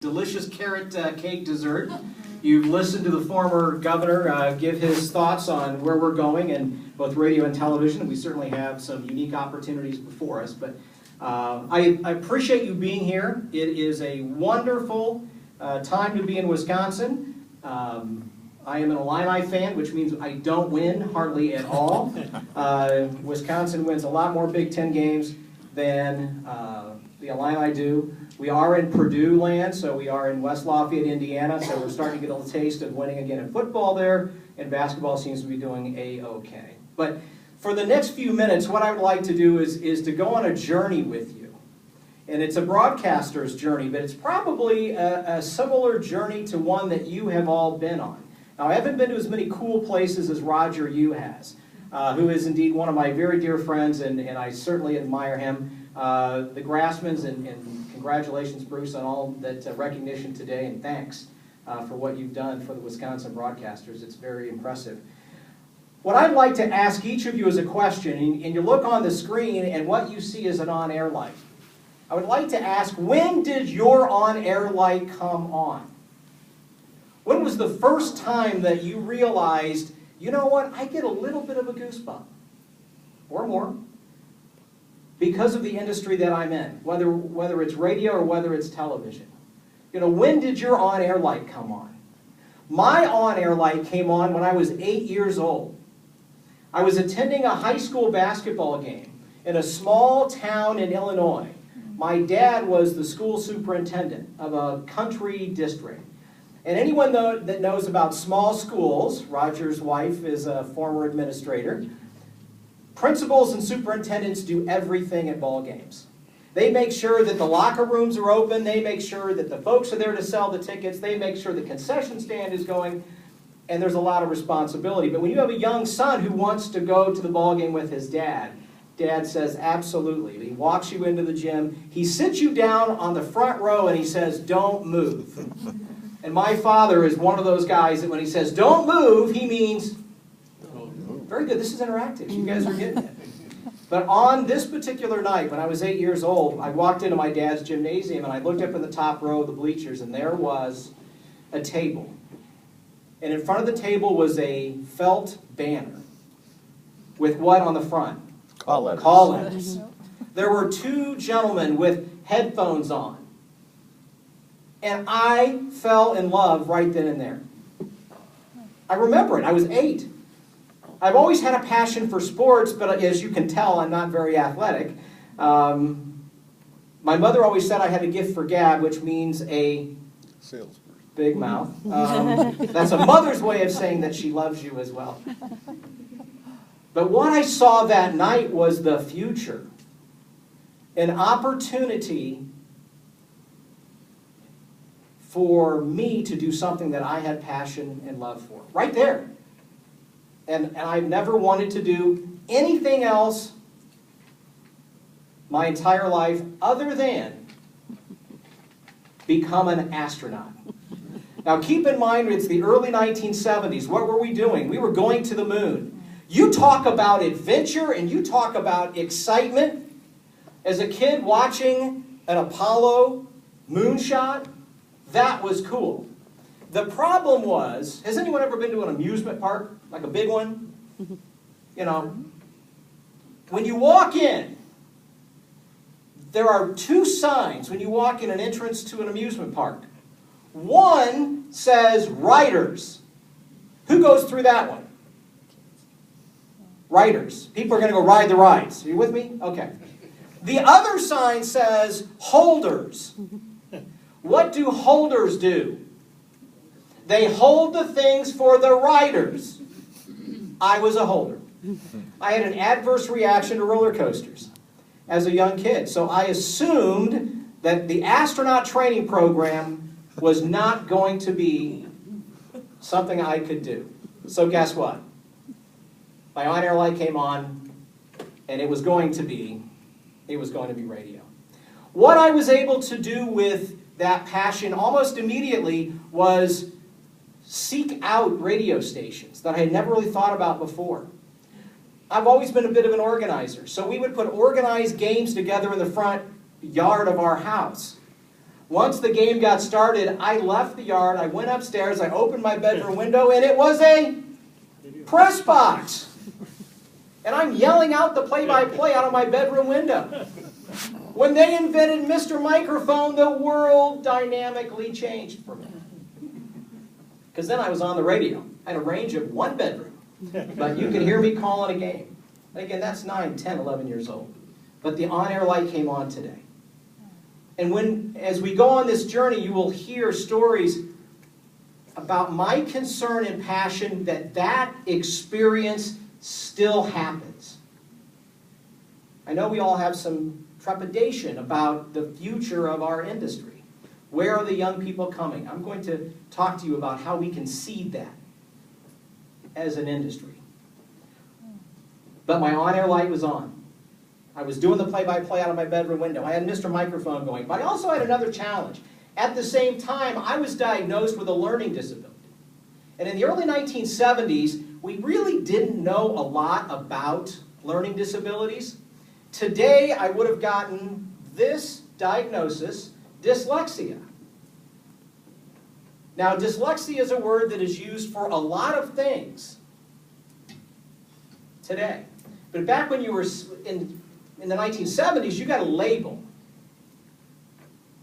delicious carrot cake dessert. You've listened to the former governor give his thoughts on where we're going in both radio and television. We certainly have some unique opportunities before us, but I appreciate you being here. It is a wonderful time to be in Wisconsin. I am an Illini fan, which means I don't win hardly at all. Wisconsin wins a lot more Big Ten games than the Illini do. We are in Purdue land, so we are in West Lafayette, Indiana, so we're starting to get a little taste of winning again in football there, and basketball seems to be doing A-okay. But for the next few minutes, what I would like to do is to go on a journey with you. And it's a broadcaster's journey, but it's probably a similar journey to one that you have all been on. Now, I haven't been to as many cool places as Roger Yu has, who is indeed one of my very dear friends, and I certainly admire him. The Grassmans, and congratulations, Bruce, on all that recognition today, and thanks for what you've done for the Wisconsin broadcasters. It's very impressive. What I'd like to ask each of you is a question, and you look on the screen, and what you see is an on-air light. I would like to ask, when did your on-air light come on? When was the first time that you realized, you know what, I get a little bit of a goosebump, or more, because of the industry that I'm in, whether it's radio or whether it's television? You know, when did your on-air light come on? My on-air light came on when I was 8 years old. I was attending a high school basketball game in a small town in Illinois. My dad was the school superintendent of a country district. And anyone that knows about small schools, Roger's wife is a former administrator, principals and superintendents do everything at ball games. They make sure that the locker rooms are open, they make sure that the folks are there to sell the tickets, they make sure the concession stand is going, and there's a lot of responsibility. But when you have a young son who wants to go to the ball game with his dad, Dad says, absolutely. He walks you into the gym, he sits you down on the front row and he says, don't move. And my father is one of those guys that when he says, don't move, he means, very good, this is interactive. You guys are getting it. But on this particular night, when I was 8 years old, I walked into my dad's gymnasium and I looked up in the top row of the bleachers and there was a table. And in front of the table was a felt banner with what on the front? Call letters. Call letters. There were two gentlemen with headphones on. And I fell in love right then and there. I remember it. I was 8. I've always had a passion for sports, but as you can tell, I'm not very athletic. My mother always said I had a gift for gab, which means a salesperson. Big mouth. That's a mother's way of saying that she loves you as well. But what I saw that night was the future. An opportunity for me to do something that I had passion and love for. Right there. And I've never wanted to do anything else my entire life other than become an astronaut. Now keep in mind, it's the early 1970s. What were we doing? We were going to the moon. You talk about adventure and you talk about excitement. As a kid watching an Apollo moonshot, that was cool. The problem was, has anyone ever been to an amusement park, like a big one? You know, when you walk in, there are two signs when you walk in an entrance to an amusement park. One says riders. Who goes through that one? Riders. People are going to go ride the rides. Are you with me? Okay. The other sign says holders. What do holders do? They hold the things for the riders. I was a holder. I had an adverse reaction to roller coasters as a young kid. So I assumed that the astronaut training program was not going to be something I could do. So guess what? My on-air light came on, and it was going to be radio. What I was able to do with that passion almost immediately was seek out radio stations that I had never really thought about before. I've always been a bit of an organizer, so we would put organized games together in the front yard of our house. Once the game got started, I left the yard, I went upstairs, I opened my bedroom window, and it was a press box. And I'm yelling out the play-by-play out of my bedroom window. When they invented Mr. Microphone, the world dynamically changed for me. Because then I was on the radio. I had a range of one bedroom. But you could hear me calling a game. Again, that's 9, 10, 11 years old. But the on-air light came on today. And as we go on this journey, you will hear stories about my concern and passion that experience still happens. I know we all have some trepidation about the future of our industry. Where are the young people coming? I'm going to talk to you about how we can seed that as an industry. But my on-air light was on. I was doing the play-by-play out of my bedroom window. I had Mr. Microphone going. But I also had another challenge. At the same time, I was diagnosed with a learning disability. And in the early 1970s, we really didn't know a lot about learning disabilities. Today, I would have gotten this diagnosis, dyslexia. Now, dyslexia is a word that is used for a lot of things today. But back when you were in the 1970s, you got a label.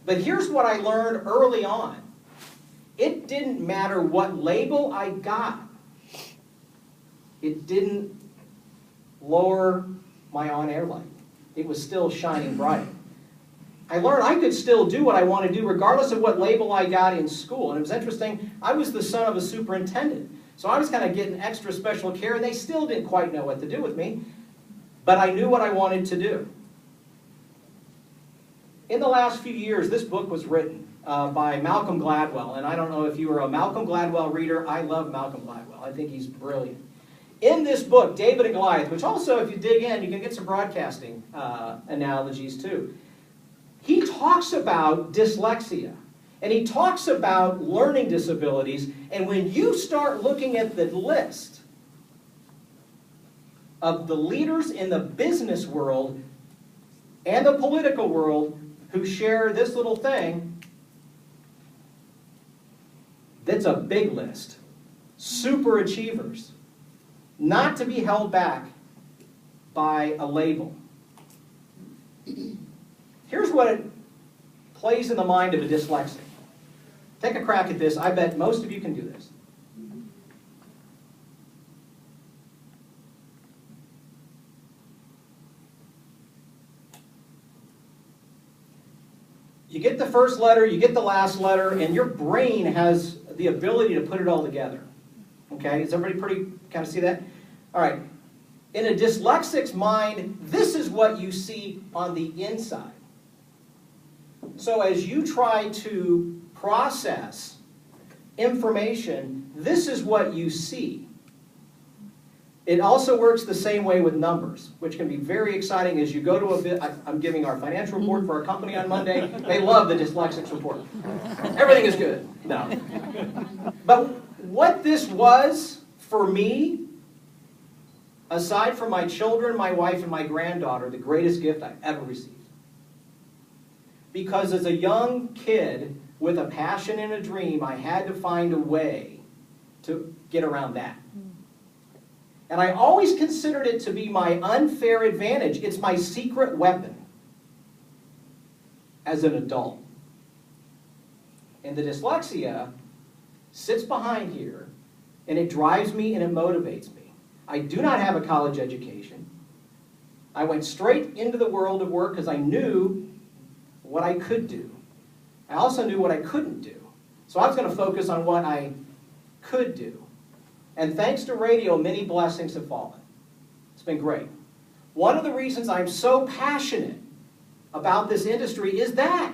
But here's what I learned early on. It didn't matter what label I got. It didn't lower my on-air light. It was still shining bright. I learned I could still do what I want to do regardless of what label I got in school. And it was interesting, I was the son of a superintendent. So I was kind of getting extra special care, and they still didn't quite know what to do with me. But I knew what I wanted to do. In the last few years, this book was written by Malcolm Gladwell. And I don't know if you are a Malcolm Gladwell reader. I love Malcolm Gladwell. I think he's brilliant. In this book, David and Goliath, which also, if you dig in, you can get some broadcasting analogies too. He talks about dyslexia. And he talks about learning disabilities. And when you start looking at the list of the leaders in the business world and the political world who share this little thing, that's a big list. Super achievers. Not to be held back by a label. Here's what it plays in the mind of a dyslexic. Take a crack at this. I bet most of you can do this. You get the first letter, you get the last letter, and your brain has the ability to put it all together. Okay, does everybody pretty kind of see that? All right, in a dyslexic's mind, this is what you see on the inside. So as you try to process information, this is what you see. It also works the same way with numbers, which can be very exciting as you go to I'm giving our financial report for our company on Monday. They love the dyslexics report. Everything is good. No. But what this was for me, aside from my children, my wife, and my granddaughter, the greatest gift I've ever received. Because as a young kid with a passion and a dream, I had to find a way to get around that. And I always considered it to be my unfair advantage. It's my secret weapon as an adult. And the dyslexia sits behind here, and it drives me and it motivates me. I do not have a college education. I went straight into the world of work because I knew what I could do. I also knew what I couldn't do. So I was going to focus on what I could do. And thanks to radio, many blessings have fallen. It's been great. One of the reasons I'm so passionate about this industry is that.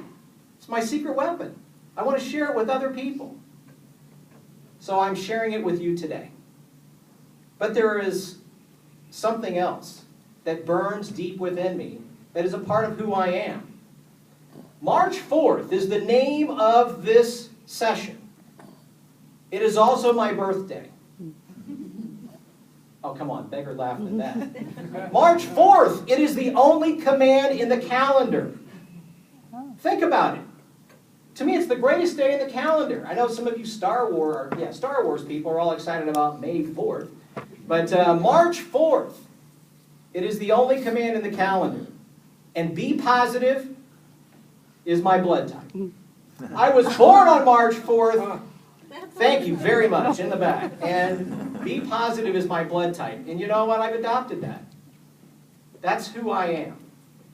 It's my secret weapon. I want to share it with other people. So I'm sharing it with you today. But there is something else that burns deep within me that is a part of who I am. March 4th is the name of this session. It is also my birthday. Oh, come on, beggar laughed at that. March 4th, it is the only command in the calendar. Think about it. To me, it's the greatest day in the calendar. I know some of you Star Wars people are all excited about May 4th. But March 4th, it is the only command in the calendar. And B positive is my blood type. I was born on March 4th. Thank you very much, in the back. And B positive is my blood type. And you know what? I've adopted that. That's who I am.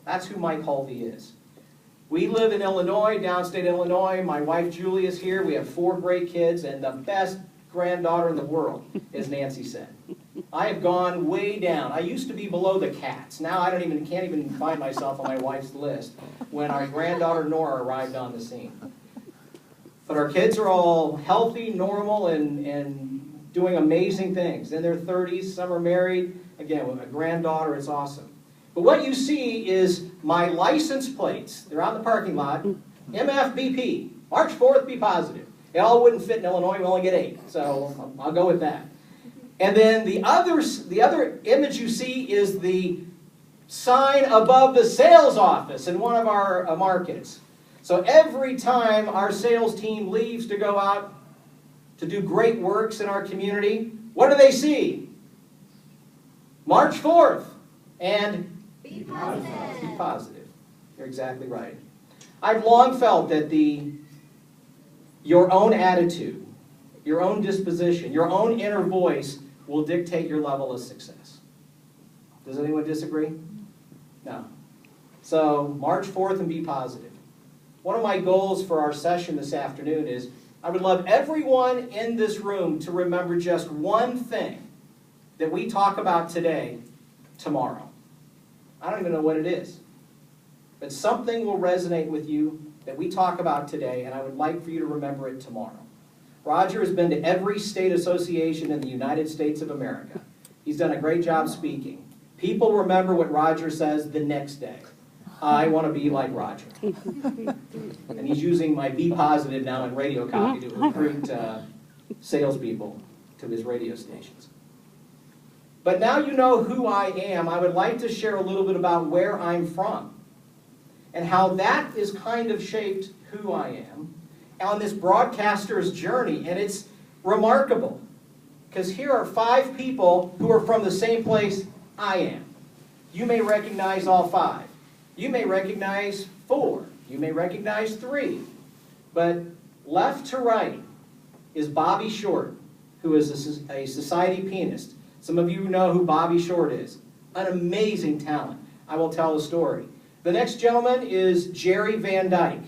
That's who Mike Hulvey is. We live in Illinois, downstate Illinois. My wife Julie is here. We have 4 great kids, and the best granddaughter in the world, as Nancy said. I have gone way down. I used to be below the cats. Now I can't even find myself on my wife's list when our granddaughter Nora arrived on the scene. But our kids are all healthy, normal, and doing amazing things. In their 30s, some are married. Again, with a granddaughter, it's awesome. But what you see is my license plates. They're out in the parking lot. MFBP, March 4th, be positive. They all wouldn't fit in Illinois. We only get 8, so I'll go with that. And then the other image you see is the sign above the sales office in one of our markets. So every time our sales team leaves to go out to do great works in our community, what do they see? March 4th and be positive. Be positive. You're exactly right. I've long felt that your own attitude, your own disposition, your own inner voice will dictate your level of success. Does anyone disagree? No. So, March 4th and be positive. One of my goals for our session this afternoon is I would love everyone in this room to remember just one thing that we talk about today, tomorrow. I don't even know what it is. But something will resonate with you that we talk about today, and I would like for you to remember it tomorrow. Roger has been to every state association in the United States of America. He's done a great job speaking. People remember what Roger says the next day. I want to be like Roger. And he's using my Be Positive now in radio copy to recruit salespeople to his radio stations. But now you know who I am, I would like to share a little bit about where I'm from and how that is kind of shaped who I am on this broadcaster's journey. And it's remarkable because here are 5 people who are from the same place I am. You may recognize all 5. You may recognize 4. You may recognize 3. But left to right is Bobby Short, who is a society pianist. Some of you know who Bobby Short is. An amazing talent. I will tell the story. The next gentleman is Jerry Van Dyke,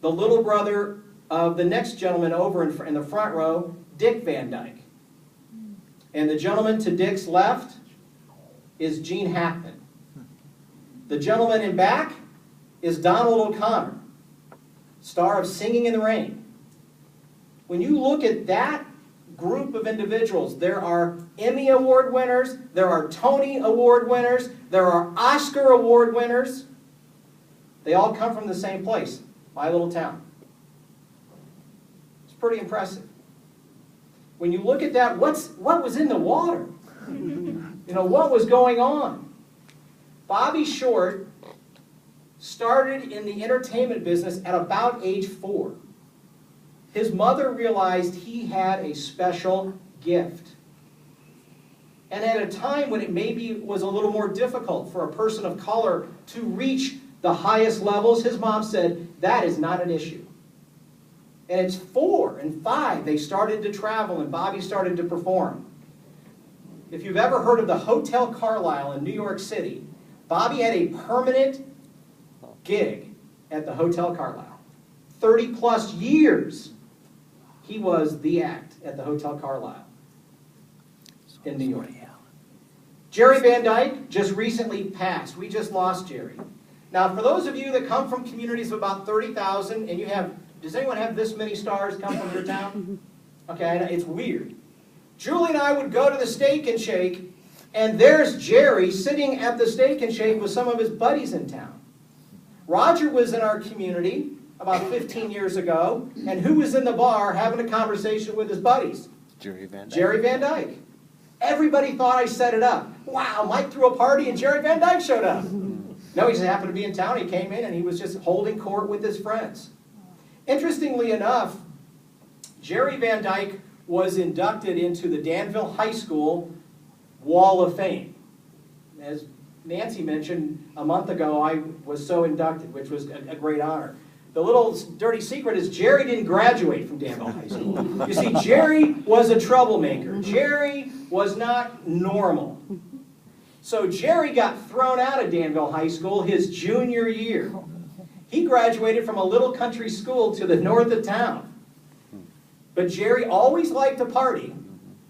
the little brother of the next gentleman over in the front row, Dick Van Dyke. And the gentleman to Dick's left is Gene Hackman. The gentleman in back is Donald O'Connor, star of Singing in the Rain. When you look at that group of individuals, there are Emmy Award winners, there are Tony Award winners, there are Oscar Award winners. They all come from the same place, my little town. It's pretty impressive. When you look at that, what was in the water? You know, what was going on? Bobby Short started in the entertainment business at about age 4. His mother realized he had a special gift. And at a time when it maybe was a little more difficult for a person of color to reach the highest levels, his mom said, that is not an issue. And it's 4 and 5, they started to travel and Bobby started to perform. If you've ever heard of the Hotel Carlyle in New York City, Bobby had a permanent gig at the Hotel Carlyle. 30 plus years he was the act at the Hotel Carlyle in New York. Jerry Van Dyke just recently passed. We just lost Jerry. Now, for those of you that come from communities of about 30,000, and you have, does anyone have this many stars come from your town? Okay, it's weird. Julie and I would go to the Steak and Shake, and there's Jerry sitting at the Steak and Shake with some of his buddies in town. Roger was in our community about 15 years ago, and who was in the bar having a conversation with his buddies? Jerry Van Dyke. Jerry Van Dyke. Everybody thought I set it up. Wow, Mike threw a party and Jerry Van Dyke showed up. No, he just happened to be in town. He came in and he was just holding court with his friends. Interestingly enough, Jerry Van Dyke was inducted into the Danville High School Wall of Fame. As Nancy mentioned a month ago, I was so inducted, which was a great honor. The little dirty secret is Jerry didn't graduate from Danville High School. You see, Jerry was a troublemaker. Jerry was not normal. So Jerry got thrown out of Danville High School his junior year. He graduated from a little country school to the north of town. But Jerry always liked to party,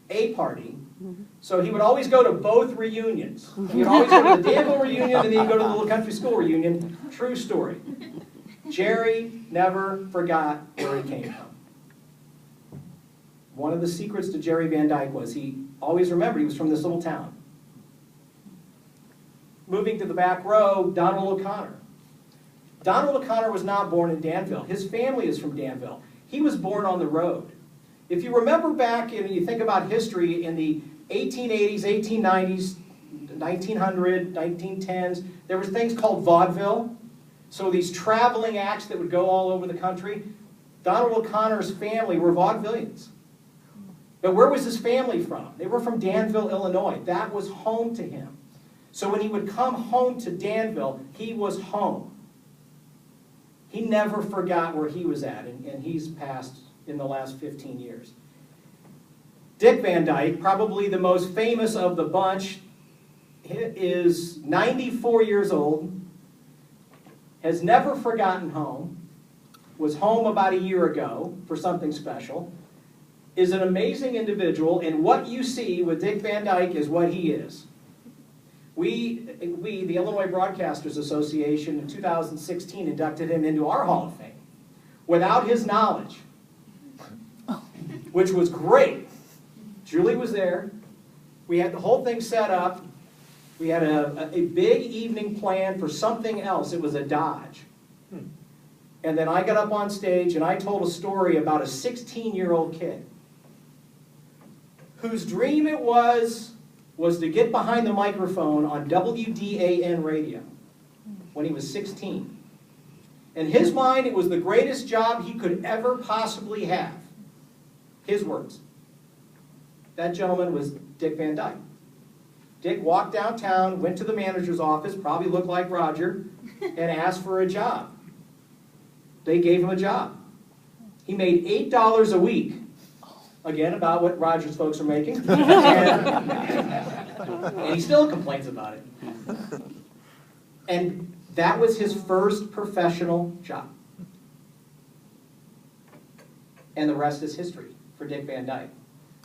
a party, so he would always go to both reunions. He would always go to the Danville reunion and then he'd go to the little country school reunion. True story. Jerry never forgot where he came from. One of the secrets to Jerry Van Dyke was he always remembered he was from this little town. Moving to the back row, Donald O'Connor. Donald O'Connor was not born in Danville. His family is from Danville. He was born on the road. If you remember back and you think about history in the 1880s, 1890s, 1900, 1910s, there were things called vaudeville. So these traveling acts that would go all over the country. Donald O'Connor's family were vaudevillians. But where was his family from? They were from Danville, Illinois. That was home to him. So when he would come home to Danville, he was home. He never forgot where he was at, and he's passed in the last 15 years. Dick Van Dyke, probably the most famous of the bunch, is 94 years old, has never forgotten home, was home about a year ago for something special, is an amazing individual, and what you see with Dick Van Dyke is what he is. We, the Illinois Broadcasters Association, in 2016 inducted him into our Hall of Fame without his knowledge, which was great. Julie was there. We had the whole thing set up. We had a big evening plan for something else. It was a Dodge. And then I got up on stage and I told a story about a 16-year-old kid whose dream it was to get behind the microphone on WDAN radio when he was 16. In his mind, it was the greatest job he could ever possibly have. His words. That gentleman was Dick Van Dyke. Dick walked downtown, went to the manager's office, probably looked like Roger, and asked for a job. They gave him a job. He made $8 a week. Again, about what Roger's folks are making. And he still complains about it. And that was his first professional job. And the rest is history for Dick Van Dyke.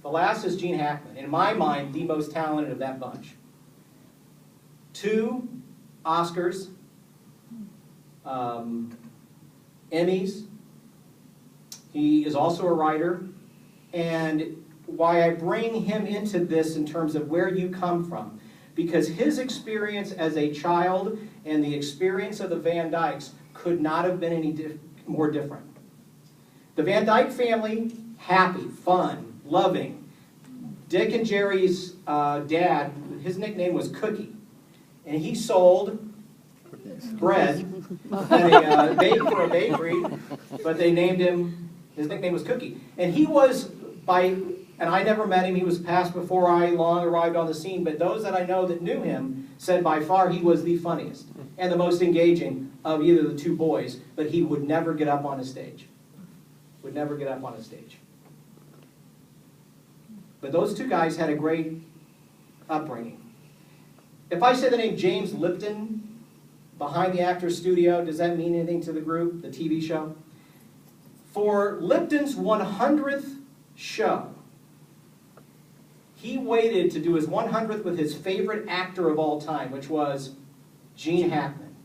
The last is Gene Hackman. In my mind, the most talented of that bunch. 2 Oscars, Emmys. He is also a writer. And why I bring him into this in terms of where you come from, because his experience as a child and the experience of the Van Dykes could not have been any more different. The Van Dyke family, happy, fun, loving. Dick and Jerry's dad, his nickname was Cookie, and he sold bread at for a bakery, but they named him, his nickname was Cookie. And he was, and I never met him, he was passed before I long arrived on the scene, but those that I know that knew him said by far he was the funniest and the most engaging of either of the 2 boys, but he would never get up on a stage. Would never get up on a stage. But those 2 guys had a great upbringing. If I say the name James Lipton behind the Actors Studio, does that mean anything to the group, the TV show? For Lipton's 100th show, he waited to do his 100th with his favorite actor of all time, which was Gene Hackman.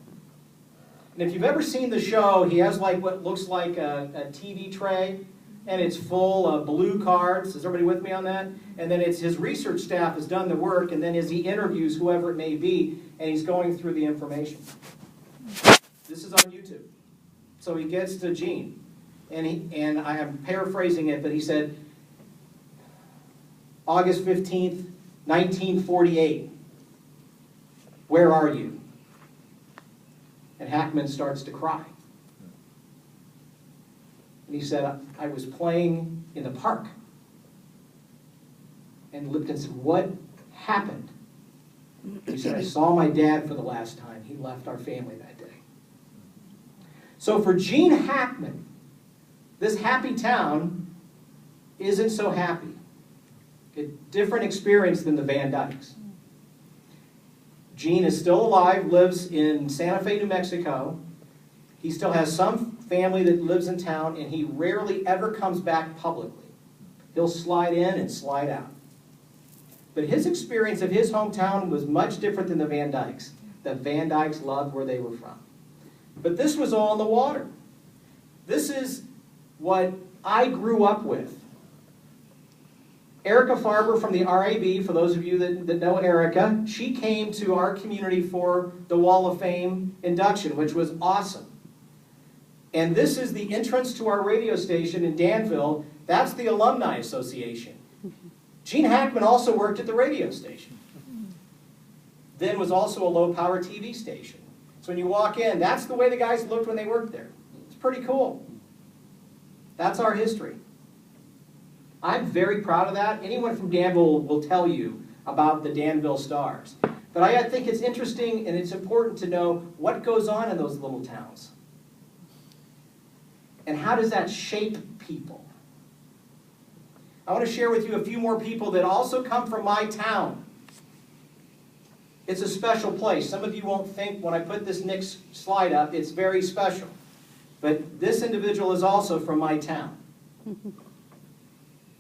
And if you've ever seen the show, he has like what looks like a TV tray, and it's full of blue cards. Is everybody with me on that? And then it's his research staff has done the work, and then as he interviews whoever it may be, and he's going through the information. This is on YouTube. So he gets to Gene, and I am paraphrasing it, but he said, August 15th, 1948, where are you? And Hackman starts to cry. And he said, I was playing in the park. And Lipton said, what happened? He said, I saw my dad for the last time. He left our family that day. So for Gene Hackman, this happy town isn't so happy. A different experience than the Van Dykes. Gene is still alive, lives in Santa Fe, New Mexico. He still has some family that lives in town, and he rarely ever comes back publicly. He'll slide in and slide out. But his experience of his hometown was much different than the Van Dykes. The Van Dykes loved where they were from. But this was all in the water. This is what I grew up with. Erica Farber from the RAB, for those of you that know Erica, she came to our community for the Wall of Fame induction, which was awesome. And this is the entrance to our radio station in Danville. That's the Alumni Association. Gene Hackman also worked at the radio station. Then was also a low-power TV station. So when you walk in, that's the way the guys looked when they worked there. It's pretty cool. That's our history. I'm very proud of that. Anyone from Danville will tell you about the Danville Stars. But I think it's interesting and it's important to know what goes on in those little towns. And how does that shape people? I want to share with you a few more people that also come from my town. It's a special place. Some of you won't think when I put this next slide up, it's very special. But this individual is also from my town.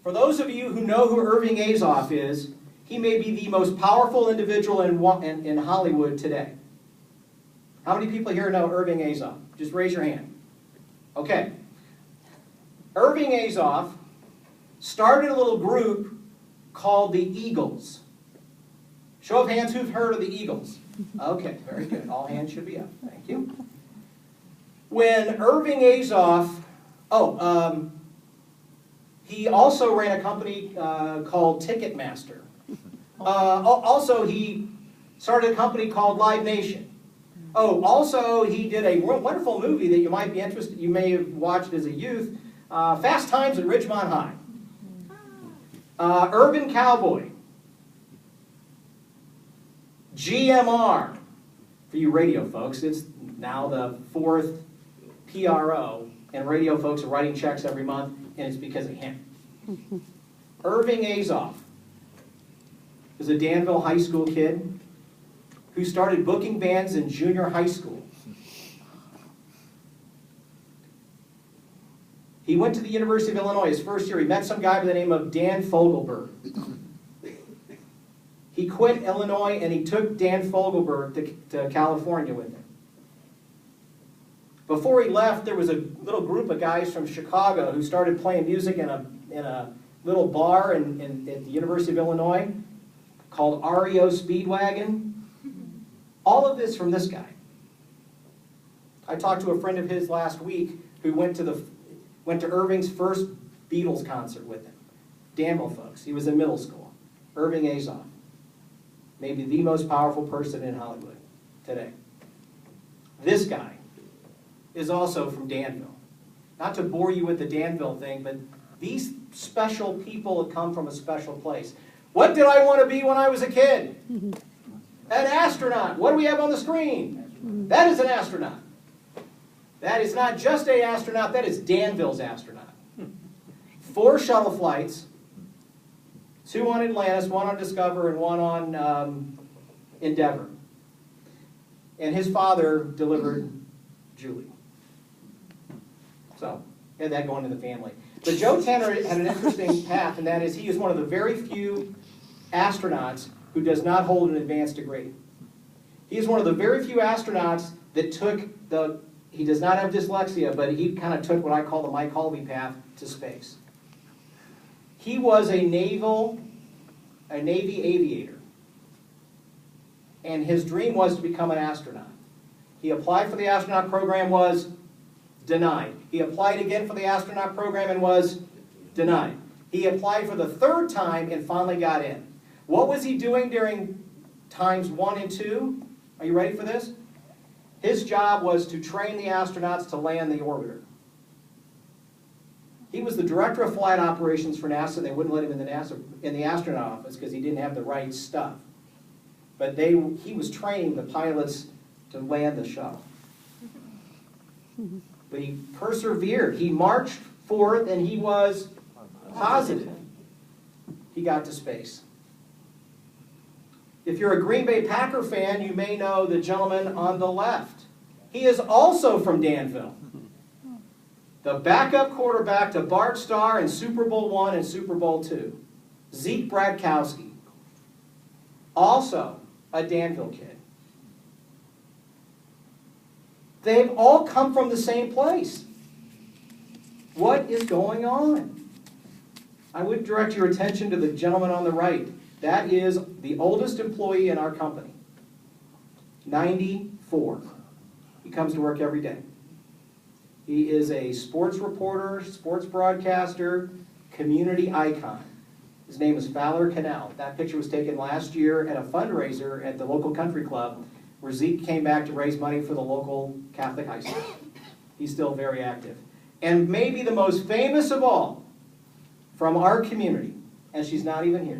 For those of you who know who Irving Azoff is, he may be the most powerful individual in Hollywood today. How many people here know Irving Azoff? Just raise your hand. Okay. Irving Azoff started a little group called the Eagles. Show of hands who've heard of the Eagles. Okay, very good. All hands should be up. Thank you. When Irving Azoff, he also ran a company called Ticketmaster. Also, he started a company called Live Nation. Oh, also, he did a wonderful movie that you might be interested, you may have watched as a youth, Fast Times at Ridgemont High. Urban Cowboy. GMR. For you radio folks, it's now the 4th PRO, and radio folks are writing checks every month, and it's because of him. Irving Azoff is a Danville high school kid who started booking bands in junior high school. He went to the University of Illinois his first year. He met some guy by the name of Dan Fogelberg. He quit Illinois and he took Dan Fogelberg to California with him. Before he left, there was a little group of guys from Chicago who started playing music in a little bar at the University of Illinois called REO Speedwagon. All of this from this guy. I talked to a friend of his last week who went to Irving's first Beatles concert with him. Danville folks. He was in middle school. Irving Azoff. Maybe the most powerful person in Hollywood today. This guy is also from Danville. Not to bore you with the Danville thing, but these special people come from a special place. What did I want to be when I was a kid? An astronaut. What do we have on the screen? That is an astronaut. That is not just an astronaut, that is Danville's astronaut. 4 shuttle flights, 2 on Atlantis, 1 on Discover, and 1 on Endeavor. And his father delivered Julie. So, he had that going in the family. But Joe Tanner had an interesting path, and that is he is one of the very few astronauts who does not hold an advanced degree. He is one of the very few astronauts that took he does not have dyslexia, but he kind of took what I call the Mike Hulvey path to space. He was a Navy aviator. And his dream was to become an astronaut. He applied for the astronaut program, was denied. He applied again for the astronaut program and was denied. He applied for the 3rd time and finally got in. What was he doing during times 1 and 2? Are you ready for this? His job was to train the astronauts to land the orbiter. He was the director of flight operations for NASA. They wouldn't let him in the astronaut office because he didn't have the right stuff. But he was training the pilots to land the shuttle. But he persevered. He marched forth, and he was positive. He got to space. If you're a Green Bay Packer fan, you may know the gentleman on the left. He is also from Danville. The backup quarterback to Bart Starr in Super Bowl I and Super Bowl II. Zeke Bradkowski. Also a Danville kid. They've all come from the same place. What is going on? I would direct your attention to the gentleman on the right. That is the oldest employee in our company. 94. He comes to work every day. He is a sports reporter, sports broadcaster, community icon. His name is Fowler Cannell. That picture was taken last year at a fundraiser at the local country club where Zeke came back to raise money for the local Catholic high school. He's still very active. And maybe the most famous of all from our community, and she's not even here.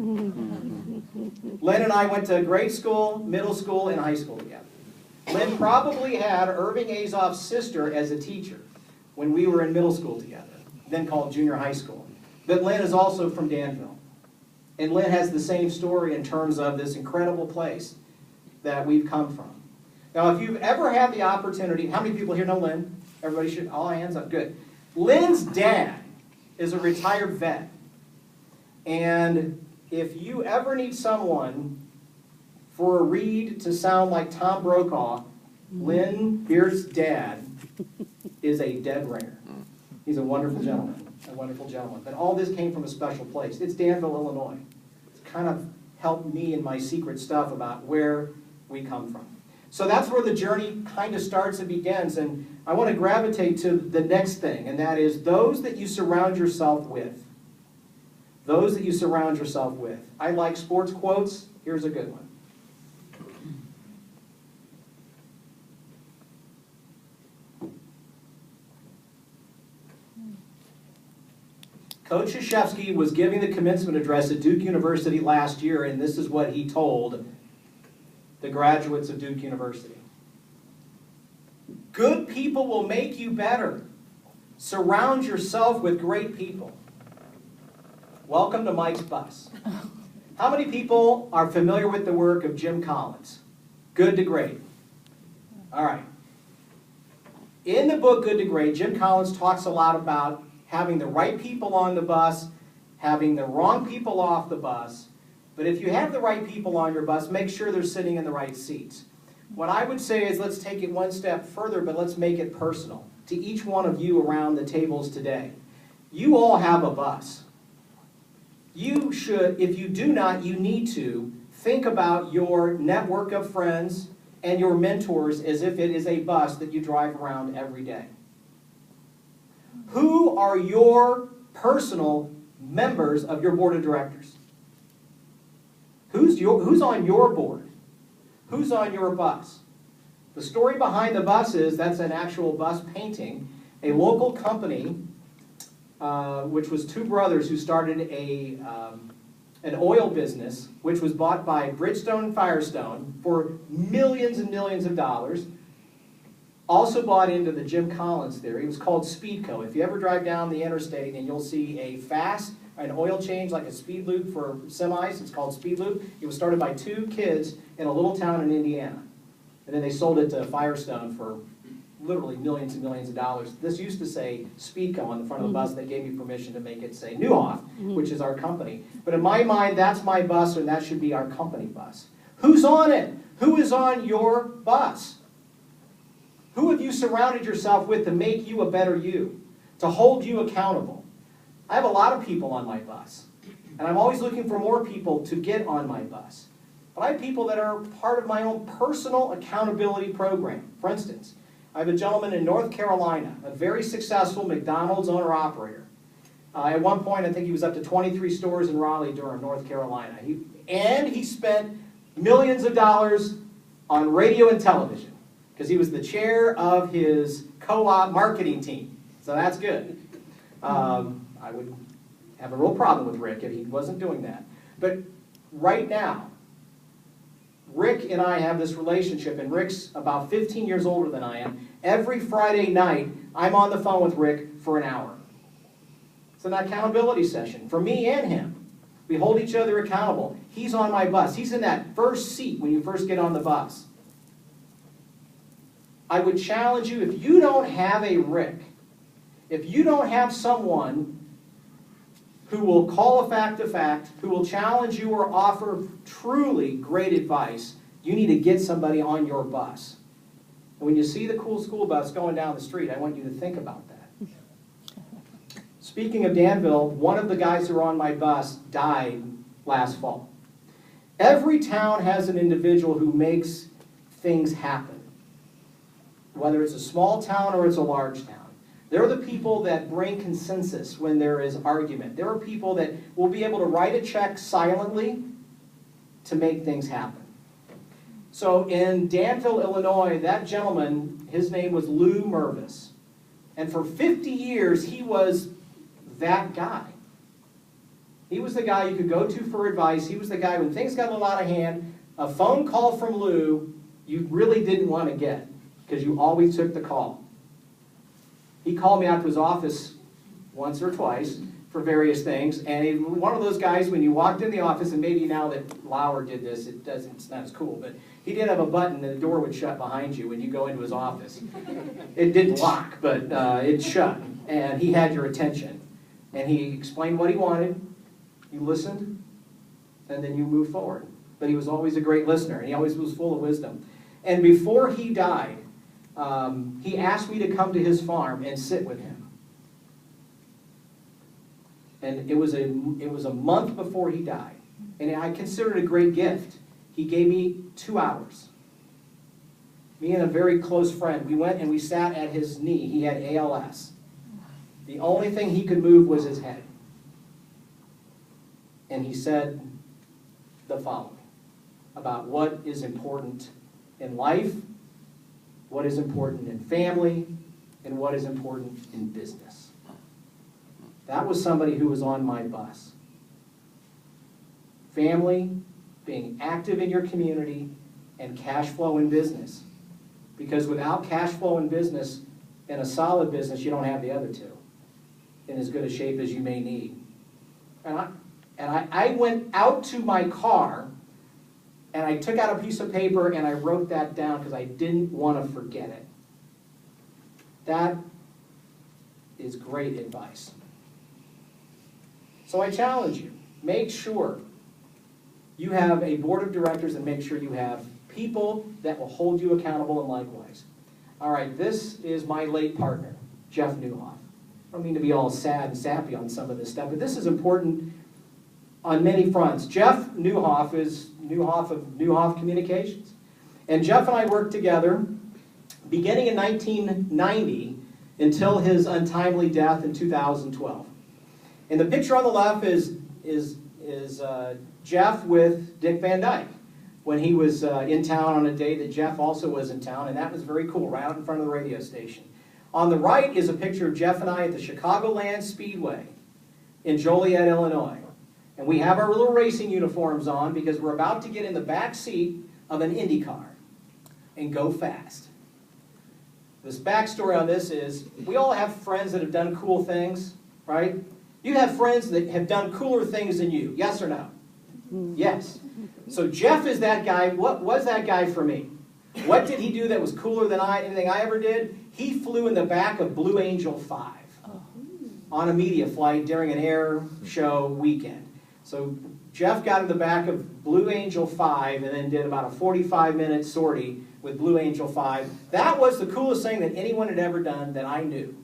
Lynn and I went to grade school, middle school, and high school together. Lynn probably had Irving Azoff's sister as a teacher when we were in middle school together, then called junior high school. But Lynn is also from Danville. And Lynn has the same story in terms of this incredible place that we've come from. Now, if you've ever had the opportunity, how many people here know Lynn? Everybody should, all hands up, good. Lynn's dad is a retired vet. And if you ever need someone for a read to sound like Tom Brokaw, Lynn Beard's dad is a dead ringer. He's a wonderful gentleman, a wonderful gentleman. But all this came from a special place. It's Danville, Illinois. It's kind of helped me in my secret stuff about where we come from. So that's where the journey kind of starts and begins. And I want to gravitate to the next thing, and that is those that you surround yourself with. Those that you surround yourself with. I like sports quotes. Here's a good one. Coach Krzyzewski was giving the commencement address at Duke University last year, and this is what he told the graduates of Duke University. Good people will make you better. Surround yourself with great people. Welcome to Mike's Bus. How many people are familiar with the work of Jim Collins? Good to Great. All right. In the book Good to Great, Jim Collins talks a lot about having the right people on the bus, having the wrong people off the bus. But if you have the right people on your bus, make sure they're sitting in the right seats. What I would say is let's take it one step further, but let's make it personal to each one of you around the tables today. You all have a bus. You should, if you do not, you need to think about your network of friends and your mentors as if it is a bus that you drive around every day. Who are your personal members of your board of directors? Who's on your board? Who's on your bus? The story behind the bus is that's an actual bus painting. A local company, which was two brothers who started an oil business, which was bought by Bridgestone and Firestone for millions and millions of dollars, also bought into the Jim Collins theory. It was called Speedco. If you ever drive down the interstate and you'll see an oil change like a speed loop for semis, it's called Speed Loop. It was started by two kids in a little town in Indiana. And then they sold it to Firestone for literally millions and millions of dollars. This used to say Speedco on the front of the bus. They gave me permission to make it say Neuhoff, which is our company. But in my mind, that's my bus, and that should be our company bus. Who's on it? Who is on your bus? Who have you surrounded yourself with to make you a better you, to hold you accountable? I have a lot of people on my bus, and I'm always looking for more people to get on my bus. But I have people that are part of my own personal accountability program. For instance, I have a gentleman in North Carolina, a very successful McDonald's owner-operator. At one point, I think he was up to 23 stores in Raleigh-Durham, North Carolina. He spent millions of dollars on radio and television because he was the chair of his co-op marketing team. So that's good. I would have a real problem with Rick if he wasn't doing that. But right now, Rick and I have this relationship, and Rick's about 15 years older than I am. Every Friday night, I'm on the phone with Rick for an hour. It's an accountability session for me and him. We hold each other accountable. He's on my bus. He's in that first seat when you first get on the bus. I would challenge you, if you don't have a Rick, if you don't have someone who will call a fact, who will challenge you or offer truly great advice, you need to get somebody on your bus. And when you see the cool school bus going down the street, I want you to think about that. Speaking of Danville, one of the guys who were on my bus died last fall. Every town has an individual who makes things happen, whether it's a small town or it's a large town. They're the people that bring consensus when there is argument. There are people that will be able to write a check silently to make things happen. So in Danville, Illinois, that gentleman, his name was Lou Mervis. And for 50 years, he was that guy. He was the guy you could go to for advice. He was the guy when things got a little out of hand, a phone call from Lou you really didn't want to get because you always took the call. He called me out to his office once or twice for various things, and he was one of those guys when you walked in the office, and maybe now that Lauer did this, it's not as cool, but he did have a button and the door would shut behind you when you go into his office. It didn't lock, but it shut, and he had your attention. And he explained what he wanted, you listened, and then you moved forward. But he was always a great listener, and he always was full of wisdom. And before he died, he asked me to come to his farm and sit with him. And it was a month before he died. And I considered it a great gift. He gave me 2 hours. Me and a very close friend, we went and we sat at his knee. He had ALS. The only thing he could move was his head. And he said the following about what is important in life, what is important in family, and what is important in business. That was somebody who was on my bus. Family, being active in your community, and cash flow in business. Because without cash flow in business and a solid business, you don't have the other two in as good a shape as you may need. And I went out to my car and I took out a piece of paper and I wrote that down because I didn't want to forget it. That is great advice. So I challenge you, make sure you have a board of directors and make sure you have people that will hold you accountable and likewise. All right, this is my late partner, Jeff Newhoff. I don't mean to be all sad and sappy on some of this stuff, but this is important on many fronts. Jeff Newhoff is Newhoff of Newhoff Communications. And Jeff and I worked together beginning in 1990 until his untimely death in 2012. And the picture on the left is Jeff with Dick Van Dyke when he was in town on a day that Jeff also was in town, and that was very cool, right out in front of the radio station. On the right is a picture of Jeff and I at the Chicagoland Speedway in Joliet, Illinois. And we have our little racing uniforms on because we're about to get in the back seat of an Indy car and go fast. This backstory on this is we all have friends that have done cool things, right? You have friends that have done cooler things than you, yes or no? Yes. So Jeff is that guy. What was that guy for me? What did he do that was cooler than anything I ever did? He flew in the back of Blue Angel 5 on a media flight during an air show weekend. So Jeff got in the back of Blue Angel 5 and then did about a 45-minute sortie with Blue Angel 5. That was the coolest thing that anyone had ever done that I knew.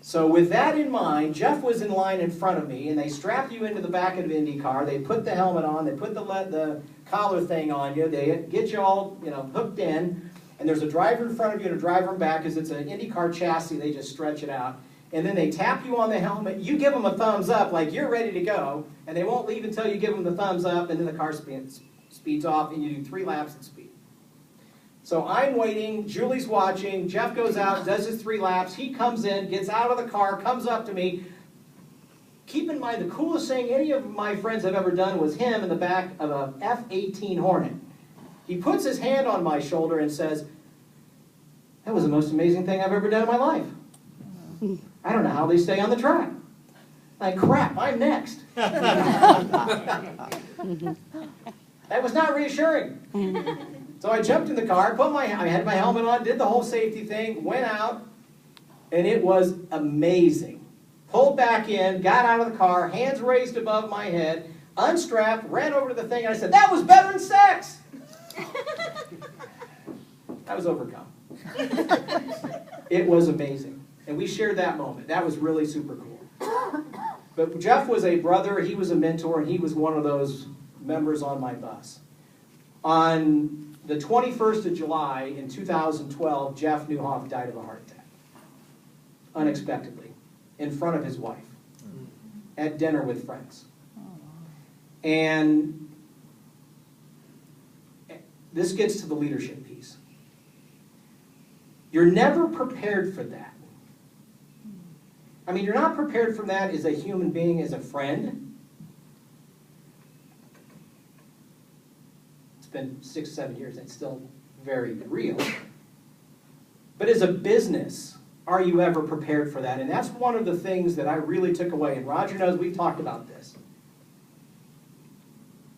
So with that in mind, Jeff was in line in front of me, and they strap you into the back of an Indy car. They put the helmet on. They put the collar thing on you. They get you all hooked in, and there's a driver in front of you and a driver in back because it's an Indy car chassis. They just stretch it out. And then they tap you on the helmet. You give them a thumbs up like you're ready to go, and they won't leave until you give them the thumbs up, and then the car speeds off, and you do 3 laps at speed. So I'm waiting, Julie's watching, Jeff goes out, does his 3 laps, he comes in, gets out of the car, comes up to me, keep in mind, the coolest thing any of my friends have ever done was him in the back of a F-18 Hornet. He puts his hand on my shoulder and says, "That was the most amazing thing I've ever done in my life. I don't know how they stay on the track." Like, crap, I'm next. That was not reassuring. So I jumped in the car, I had my helmet on, did the whole safety thing, went out, and it was amazing. Pulled back in, got out of the car, hands raised above my head, unstrapped, ran over to the thing, and I said, "That was better than sex!" I was overcome. It was amazing. And we shared that moment. That was really super cool. But Jeff was a brother, he was a mentor, and he was one of those members on my bus. On the 21st of July in 2012, Jeff Newhoff died of a heart attack. Unexpectedly. In front of his wife. At dinner with friends. And this gets to the leadership piece. You're never prepared for that. I mean, you're not prepared for that as a human being, as a friend. It's been 6, 7 years, and it's still very real. But as a business, are you ever prepared for that? And that's one of the things that I really took away. And Roger knows we've talked about this.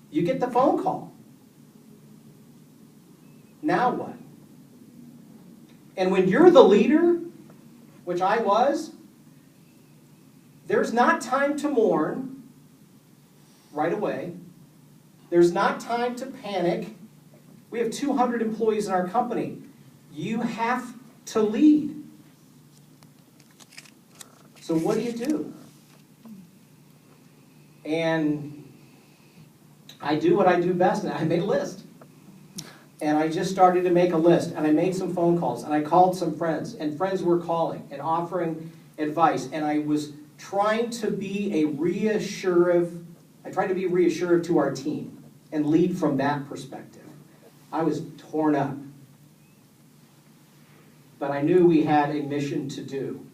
You get the phone call. Now what? And when you're the leader, which I was, there's not time to mourn right away. There's not time to panic. We have 200 employees in our company. You have to lead. So what do you do? And I do what I do best, and I made a list. And I just started to make a list, and I made some phone calls, and I called some friends, and friends were calling and offering advice, and I was trying to be I tried to be reassuring to our team and lead from that perspective. I was torn up. But I knew we had a mission to do.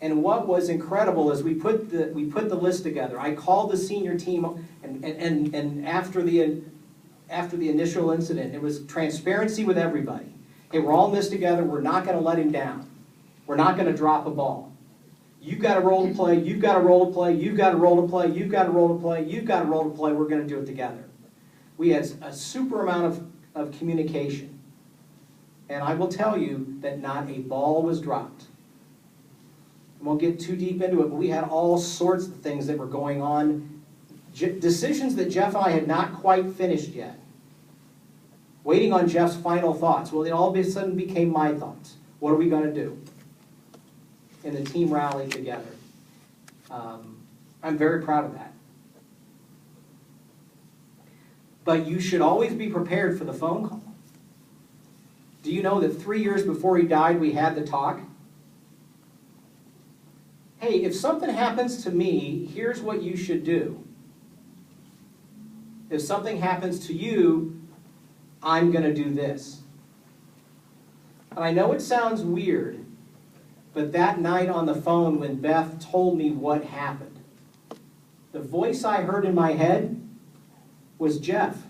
And what was incredible is we put the list together. I called the senior team, and after the initial incident, it was transparency with everybody. Hey, we're all in this together. We're not going to let him down. We're not going to drop a ball. You've got a role to play. You've got a role to play. You've got a role to play. You've got a role to play. You've got a role to play. We're going to do it together. We had a super amount of communication. And I will tell you that not a ball was dropped. I won't get too deep into it, but we had all sorts of things that were going on. Decisions that Jeff and I had not quite finished yet. Waiting on Jeff's final thoughts. Well, they all of a sudden became my thoughts. What are we going to do? And the team rallied together. I'm very proud of that. But you should always be prepared for the phone call. Do you know that 3 years before he died, we had the talk? Hey, if something happens to me, here's what you should do. If something happens to you, I'm going to do this. And I know it sounds weird, but that night on the phone when Beth told me what happened, the voice I heard in my head was Jeff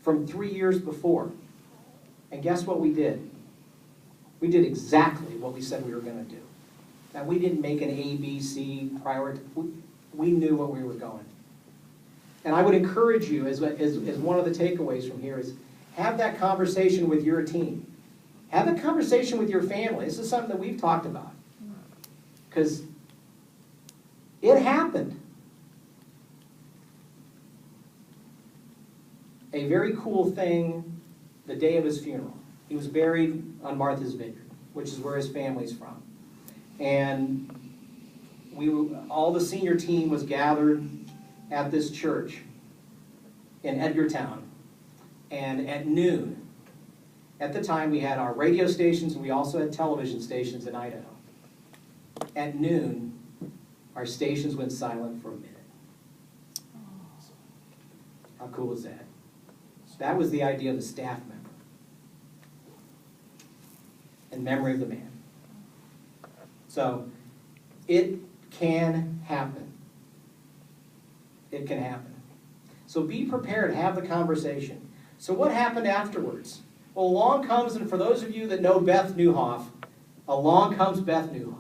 from 3 years before. And guess what we did? We did exactly what we said we were going to do. Now, we didn't make an A, B, C priority. We knew what we were going. And I would encourage you, as one of the takeaways from here, is have that conversation with your team. Have a conversation with your family. This is something that we've talked about. Because it happened. A very cool thing the day of his funeral. He was buried on Martha's Vineyard, which is where his family's from. And all the senior team was gathered at this church in Edgartown. And at noon, at the time we had our radio stations and we also had television stations in Idaho. At noon, our stations went silent for a minute. How cool is that? That was the idea of the staff member. In memory of the man. So, it can happen. it can happen. So be prepared, have the conversation. So what happened afterwards? Well, along comes, and for those of you that know Beth Newhoff, along comes Beth Newhoff.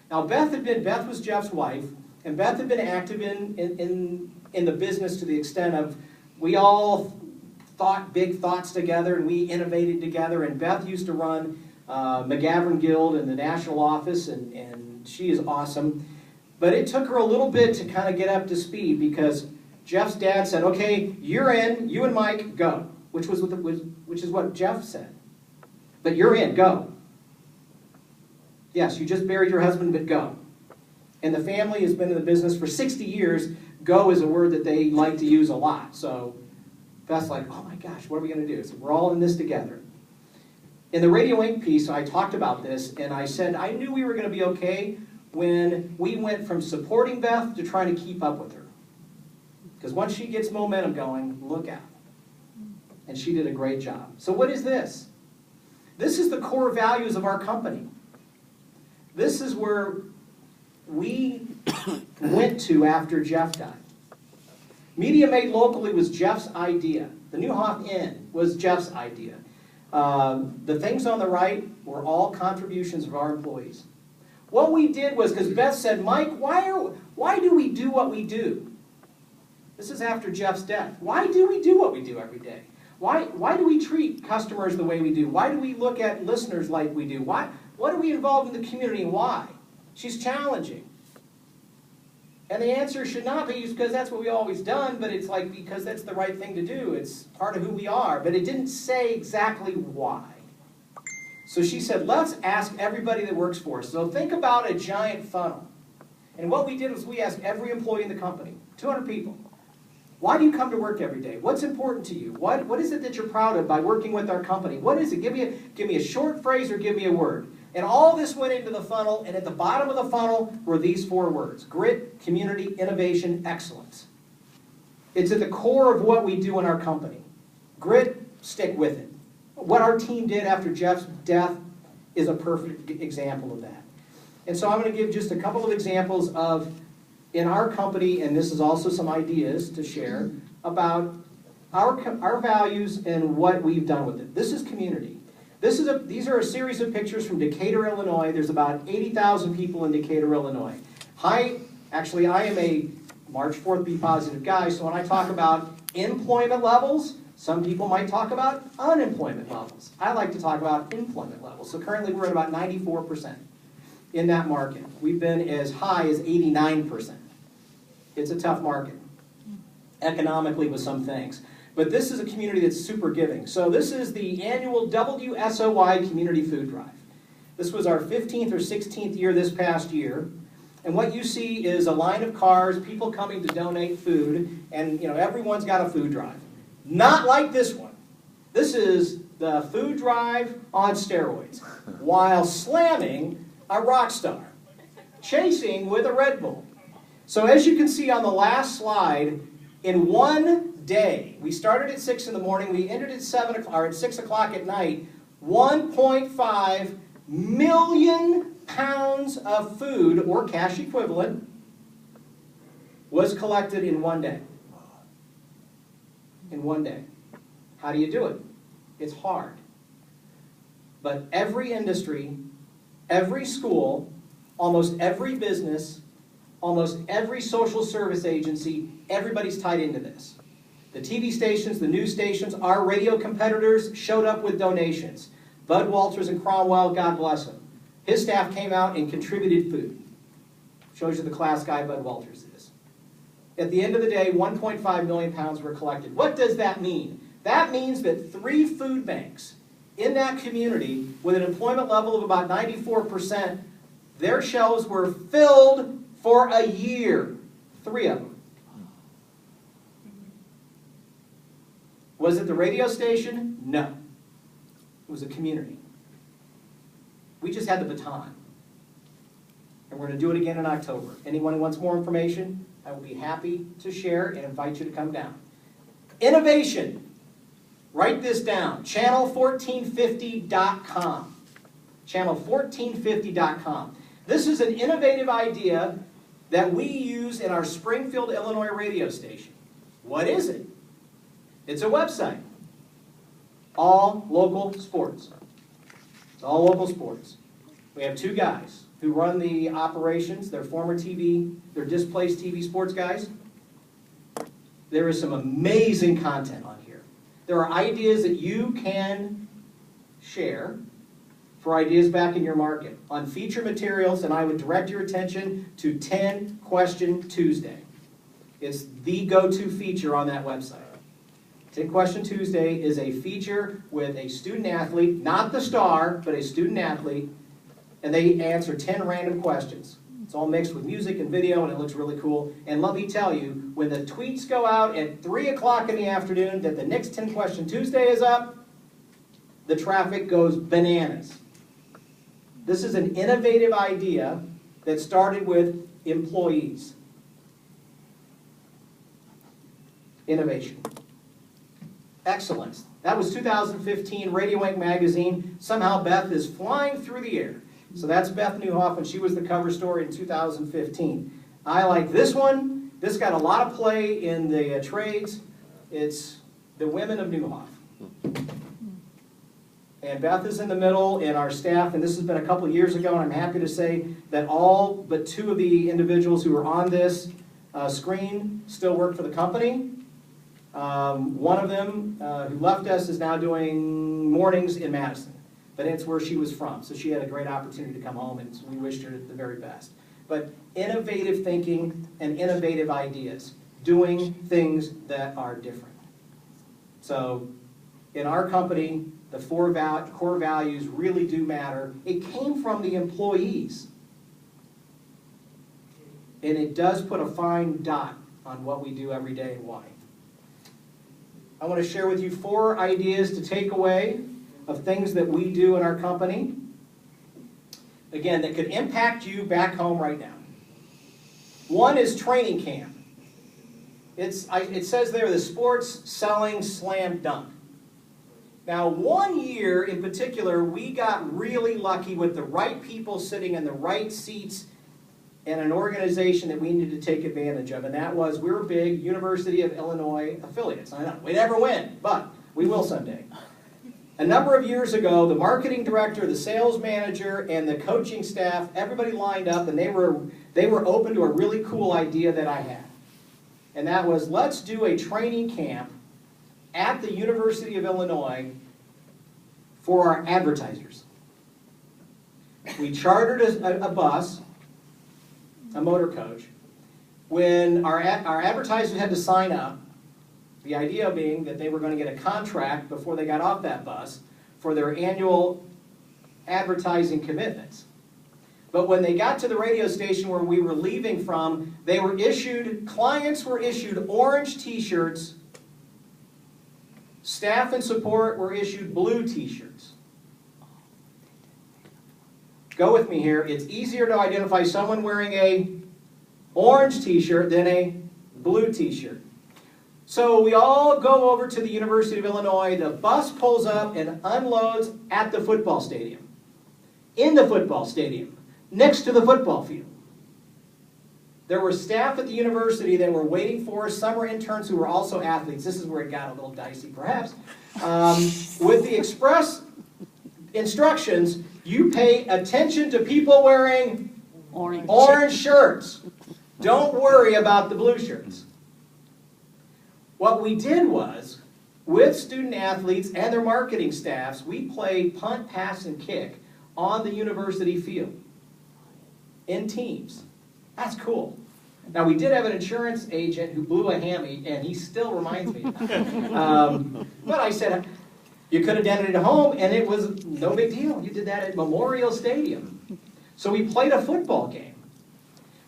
Now Beth was Jeff's wife, and Beth had been active in the business to the extent of we all thought big thoughts together and we innovated together, and Beth used to run McGavran Guild in the national office, and she is awesome. But it took her a little bit to kind of get up to speed because Jeff's dad said, okay, you're in, you and Mike, go, which is what Jeff said. But you're in, go. Yes, you just buried your husband, but go. And the family has been in the business for 60 years. Go is a word that they like to use a lot. So Beth's like, oh my gosh, what are we going to do? So we're all in this together. In the Radio Inc. piece, I talked about this, and I said I knew we were going to be okay when we went from supporting Beth to trying to keep up with her. Because once she gets momentum going, look out. And she did a great job. So what is this? This is the core values of our company. This is where we went to after Jeff died. Media Made Locally was Jeff's idea. The Newhoff Inn was Jeff's idea. The things on the right were all contributions of our employees. What we did was, because Beth said, Mike, why do we do what we do? This is after Jeff's death. Why do we do what we do every day? Why do we treat customers the way we do? Why do we look at listeners like we do? What are we involved in the community and why? She's challenging. And the answer should not be because that's what we've always done, but it's like because that's the right thing to do. It's part of who we are. But it didn't say exactly why. So she said, let's ask everybody that works for us. So think about a giant funnel. And what we did was we asked every employee in the company, 200 people, why do you come to work every day? What's important to you? What is it that you're proud of by working with our company? What is it? Give me a short phrase or give me a word. And all this went into the funnel, and at the bottom of the funnel were these 4 words: grit, community, innovation, excellence. It's at the core of what we do in our company. Grit, stick with it. What our team did after Jeff's death is a perfect example of that. And so I'm going to give just a couple of examples of, in our company, and this is also some ideas to share, about our values and what we've done with it. This is community. These are a series of pictures from Decatur, Illinois. There's about 80,000 people in Decatur, Illinois. Actually, I am a March 4th Be Positive guy, so when I talk about employment levels, some people might talk about unemployment levels. I like to talk about employment levels. So currently we're at about 94% in that market. We've been as high as 89%. It's a tough market, economically with some things. But this is a community that's super giving. So this is the annual WSOY Community Food Drive. This was our 15th or 16th year this past year. And what you see is a line of cars, people coming to donate food, and everyone's got a food drive. Not like this one. This is the food drive on steroids, while slamming a rock star, chasing with a Red Bull. So as you can see on the last slide, in one day, we started at 6 in the morning, we ended at 6 o'clock at night, 1.5 million pounds of food, or cash equivalent, was collected in one day. In one day. How do you do it? It's hard. But every industry, every school, almost every business, almost every social service agency, everybody's tied into this. The TV stations, the news stations, our radio competitors showed up with donations. Bud Walters and Cromwell, God bless him. His staff came out and contributed food. Shows you the class guy Bud Walters is. At the end of the day, 1.5 million pounds were collected. What does that mean? That means that 3 food banks in that community with an employment level of about 94%, their shelves were filled for a year. 3 of them. Was it the radio station? No. It was a community. We just had the baton. And we're going to do it again in October. Anyone who wants more information, I will be happy to share and invite you to come down. Innovation. Write this down. Channel1450.com. Channel1450.com. This is an innovative idea that we use in our Springfield, Illinois radio station. What is it? It's a website. All local sports. It's all local sports. We have two guys who run the operations. They're they're displaced TV sports guys. There is some amazing content on here. There are ideas that you can share for ideas back in your market on feature materials, and I would direct your attention to 10 Question Tuesday. It's the go-to feature on that website. 10 Question Tuesday is a feature with a student athlete, not the star, but a student athlete, and they answer 10 random questions. It's all mixed with music and video, and it looks really cool. And let me tell you, when the tweets go out at 3 o'clock in the afternoon that the next 10 Question Tuesday is up, the traffic goes bananas. This is an innovative idea that started with employees. Innovation. Excellence. That was 2015 Radio Inc. magazine. Somehow Beth is flying through the air. So that's Beth Newhoff, and she was the cover story in 2015. I like this one. This got a lot of play in the trades. It's the Women of Newhoff. And Beth is in the middle, and our staff, and this has been a couple of years ago, and I'm happy to say that all but two of the individuals who are on this screen still work for the company. One of them who left us is now doing mornings in Madison. But it's where she was from, so she had a great opportunity to come home, and we wished her the very best. But innovative thinking and innovative ideas, doing things that are different. So in our company, the core values really do matter. It came from the employees. And it does put a fine dot on what we do every day and why. I want to share with you 4 ideas to take away of things that we do in our company, again, that could impact you back home right now. One is training camp. It says there, the sports selling slam dunk. Now, one year in particular, we got really lucky with the right people sitting in the right seats in an organization that we needed to take advantage of, and that was, we're a big University of Illinois affiliates. I know, we never win, but we will someday. A number of years ago, the marketing director, the sales manager, and the coaching staff, everybody lined up, and they were open to a really cool idea that I had. And that was, let's do a training camp at the University of Illinois for our advertisers. We chartered a bus, a motor coach. When our advertisers had to sign up, the idea being that they were going to get a contract before they got off that bus for their annual advertising commitments. But when they got to the radio station where we were leaving from, clients were issued orange t-shirts, staff and support were issued blue t-shirts. Go with me here. It's easier to identify someone wearing an orange t-shirt than a blue t-shirt. So we all go over to the University of Illinois. The bus pulls up and unloads at the football stadium. In the football stadium, next to the football field. There were staff at the university that were waiting for us. Some were interns who were also athletes. This is where it got a little dicey, perhaps. With the express instructions, you pay attention to people wearing orange shirts. Don't worry about the blue shirts. What we did was, with student athletes and their marketing staffs, we played punt, pass, and kick on the university field in teams. That's cool. Now, we did have an insurance agent who blew a hammy, and he still reminds me of that. But I said, you could have done it at home, and it was no big deal. You did that at Memorial Stadium. So we played a football game.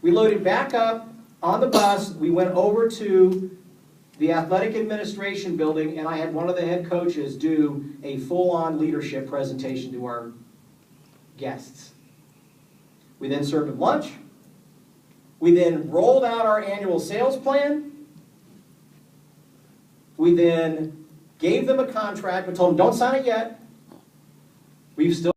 We loaded back up on the bus. We went over to the athletic administration building, and I had one of the head coaches do a full-on leadership presentation to our guests. We then served them lunch. We then rolled out our annual sales plan. We then gave them a contract, but told them, don't sign it yet. We've still